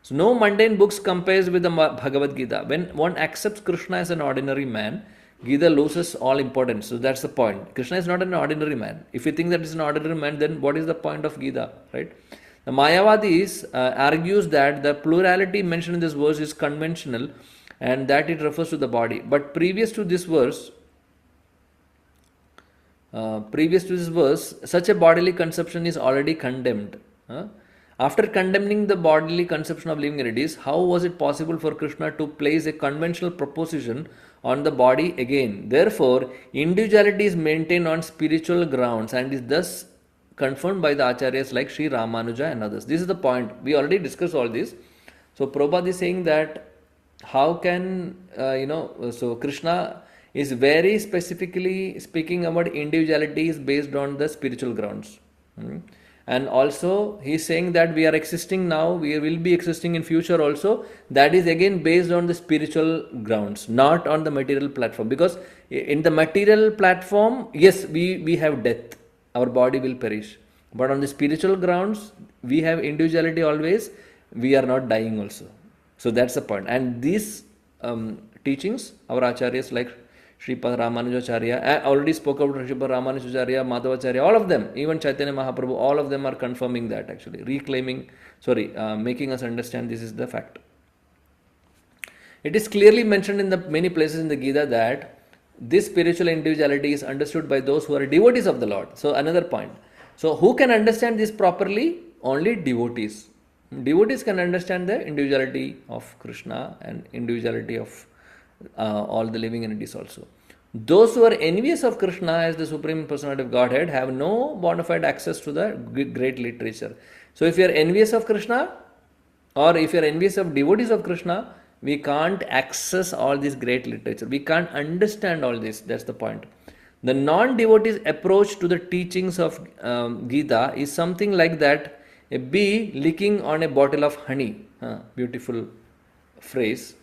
So no mundane books compares with the Bhagavad Gita. When one accepts Krishna as an ordinary man, Gita loses all importance. So that's the point. Krishna is not an ordinary man. If you think that he's an ordinary man, then what is the point of Gita, right? The Mayavadis argues that the plurality mentioned in this verse is conventional and that it refers to the body. But previous to this verse, such a bodily conception is already condemned. After condemning the bodily conception of living entities, how was it possible for Krishna to place a conventional proposition on the body again? Therefore, individuality is maintained on spiritual grounds and is thus confirmed by the acharyas like Sri Ramanuja and others. This is the point. We already discussed all this. So Prabhupada is saying that how can, so Krishna is very specifically speaking about individuality is based on the spiritual grounds. And also he is saying that we are existing now, we will be existing in future also. That is again based on the spiritual grounds, not on the material platform. Because in the material platform, yes, we have death, our body will perish. But on the spiritual grounds, we have individuality always, we are not dying also. So that's the point. And these teachings, our acharyas like Sripad Ramanujacharya, I already spoke about Sripad Ramanujacharya, Madhavacharya, all of them, even Chaitanya Mahaprabhu, all of them are confirming that actually, making us understand this is the fact. It is clearly mentioned in the many places in the Gita that this spiritual individuality is understood by those who are devotees of the Lord. So another point. So who can understand this properly? Only devotees. Devotees can understand the individuality of Krishna and individuality of all the living entities also. Those who are envious of Krishna as the Supreme Personality of Godhead have no bona fide access to the great literature. So if you are envious of Krishna or if you are envious of devotees of Krishna, we can't access all this great literature. We can't understand all this. That's the point. The non-devotee's approach to the teachings of Gita is something like that: a bee licking on a bottle of honey. Beautiful phrase.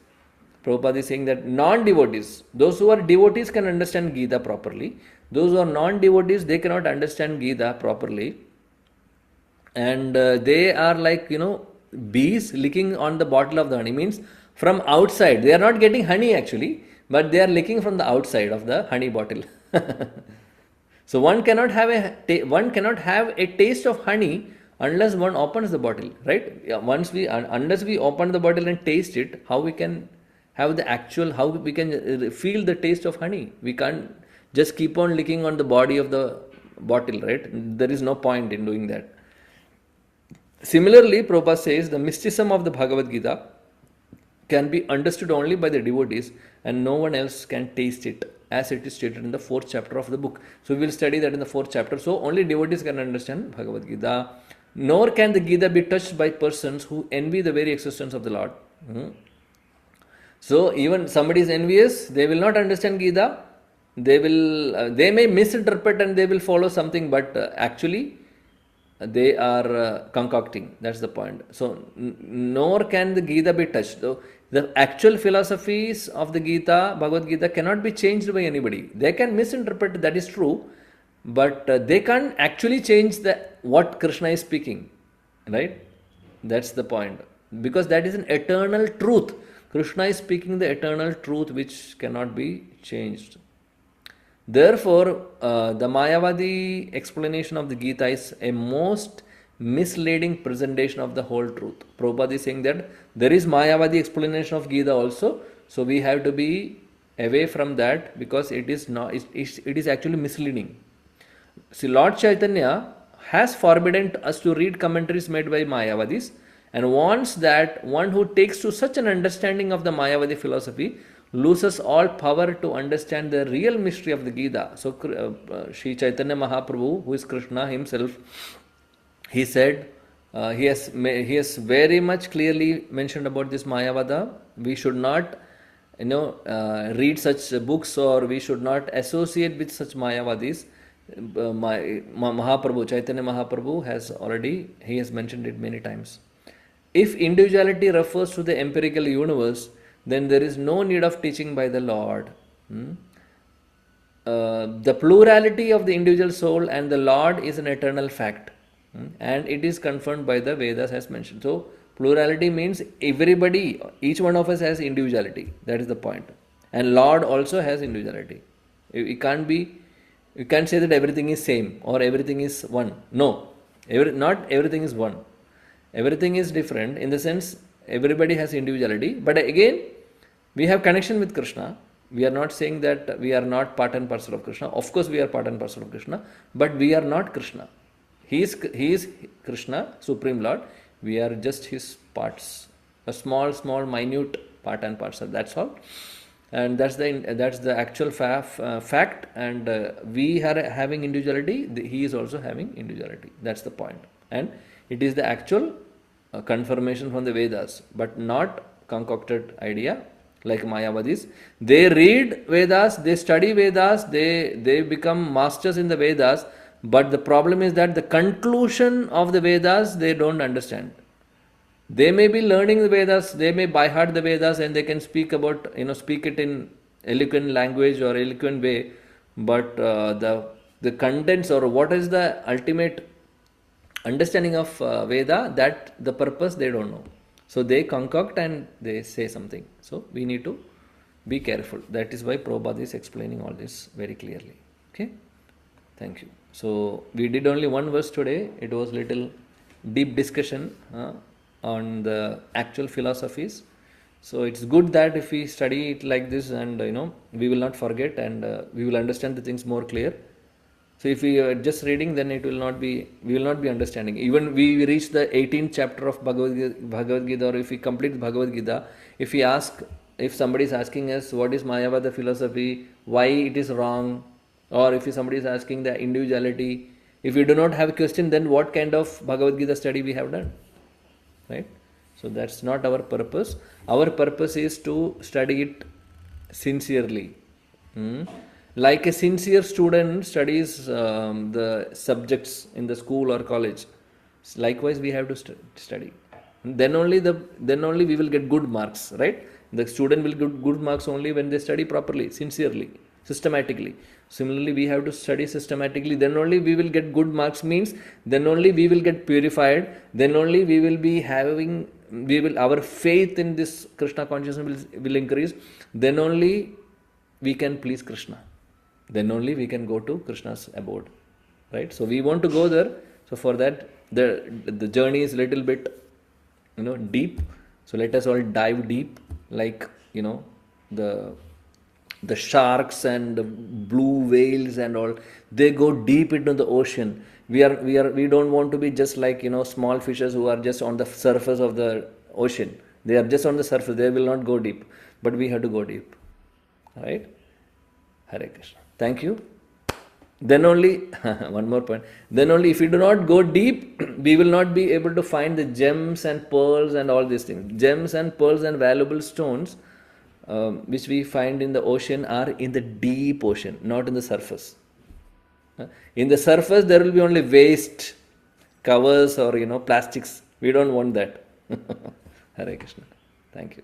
Prabhupada is saying that non-devotees, those who are devotees can understand Gita properly. Those who are non-devotees, they cannot understand Gita properly. And they are like, bees licking on the bottle of the honey. Means from outside. They are not getting honey actually, but they are licking from the outside of the honey bottle. So one cannot have a taste of honey unless one opens the bottle, right? Unless we open the bottle and taste it, how we can have how we can feel the taste of honey? We can't just keep on licking on the body of the bottle, right? There is no point in doing that. Similarly, Prabhupada says the mysticism of the Bhagavad Gita can be understood only by the devotees, and no one else can taste it, as it is stated in the 4th chapter of the book. So we will study that in the 4th chapter. So only devotees can understand Bhagavad Gita. Nor can the Gita be touched by persons who envy the very existence of the Lord. So even somebody is envious, they will not understand Gita. They may misinterpret and they will follow something, but actually they are concocting. That's the point. So nor can the Gita be touched. So the actual philosophies of the Gita, Bhagavad Gita, cannot be changed by anybody. They can misinterpret, that is true, but they can't actually change what Krishna is speaking, right? That's the point. Because that is an eternal truth. Krishna is speaking the eternal truth which cannot be changed. Therefore, the Mayavadi explanation of the Gita is a most misleading presentation of the whole truth. Prabhupada is saying that there is Mayavadi explanation of Gita also, so we have to be away from that because it is actually misleading. See, Lord Chaitanya has forbidden us to read commentaries made by Mayavadis and wants that one who takes to such an understanding of the Mayavadi philosophy loses all power to understand the real mystery of the Gita. So, Sri Chaitanya Mahaprabhu, who is Krishna himself, he said, he has very much clearly mentioned about this Mayavada. We should not, read such books, or we should not associate with such Mayavadis. Mahaprabhu, Chaitanya Mahaprabhu he has mentioned it many times. If individuality refers to the empirical universe, then there is no need of teaching by the Lord. The plurality of the individual soul and the Lord is an eternal fact, and it is confirmed by the Vedas as mentioned. So, plurality means everybody, each one of us has individuality. That is the point. And Lord also has individuality. You can't say that everything is same or everything is one. No, not everything is one. Everything is different in the sense everybody has individuality. But again, we have connection with Krishna. We are not saying that we are not part and parcel of Krishna. Of course, we are part and parcel of Krishna, but we are not Krishna. He is Krishna, Supreme Lord. We are just his parts, a small, minute part and parcel. That's all. And that's the actual fact. And we are having individuality. He is also having individuality. That's the point. And it is the actual confirmation from the Vedas, but not concocted idea like Mayavadis. They read Vedas, they study Vedas, they become masters in the Vedas, but the problem is that the conclusion of the Vedas they don't understand. They may be learning the Vedas, they may by heart the Vedas, and they can speak it in eloquent language or eloquent way, but the contents or what is the ultimate understanding of Veda, that the purpose they don't know. So they concoct and they say something. So we need to be careful. That is why Prabhupada is explaining all this very clearly. Okay? Thank you. So we did only one verse today. It was little deep discussion on the actual philosophies. So it's good that if we study it like this, and we will not forget, and we will understand the things more clear. So if we are just reading, then we will not be understanding. Even we reach the 18th chapter of Bhagavad Gita, or if we complete Bhagavad Gita, if somebody is asking us what is Mayavada philosophy, why it is wrong, or if somebody is asking the individuality, if we do not have a question, then what kind of Bhagavad Gita study we have done, right? So that's not our purpose. Our purpose is to study it sincerely. Hmm? Like a sincere student studies the subjects in the school or college. Likewise, we have to study. Then only we will get good marks, right? The student will get good marks only when they study properly, sincerely, systematically. Similarly, we have to study systematically. Then only we will get good marks. Means then only we will get purified. Then only we will be having. Our faith in this Krishna consciousness will increase. Then only we can please Krishna. Then only we can go to Krishna's abode, right? So we want to go there. So for that, the journey is little bit, deep. So let us all dive deep, like the sharks and the blue whales and all. They go deep into the ocean. We don't want to be just like small fishes who are just on the surface of the ocean. They are just on the surface. They will not go deep, but we have to go deep. All right. Hare Krishna. Thank you. Then only, one more point, then only if we do not go deep, we will not be able to find the gems and pearls and all these things. Gems and pearls and valuable stones which we find in the ocean are in the deep ocean, not in the surface. In the surface, there will be only waste, covers or plastics. We don't want that. Hare Krishna. Thank you.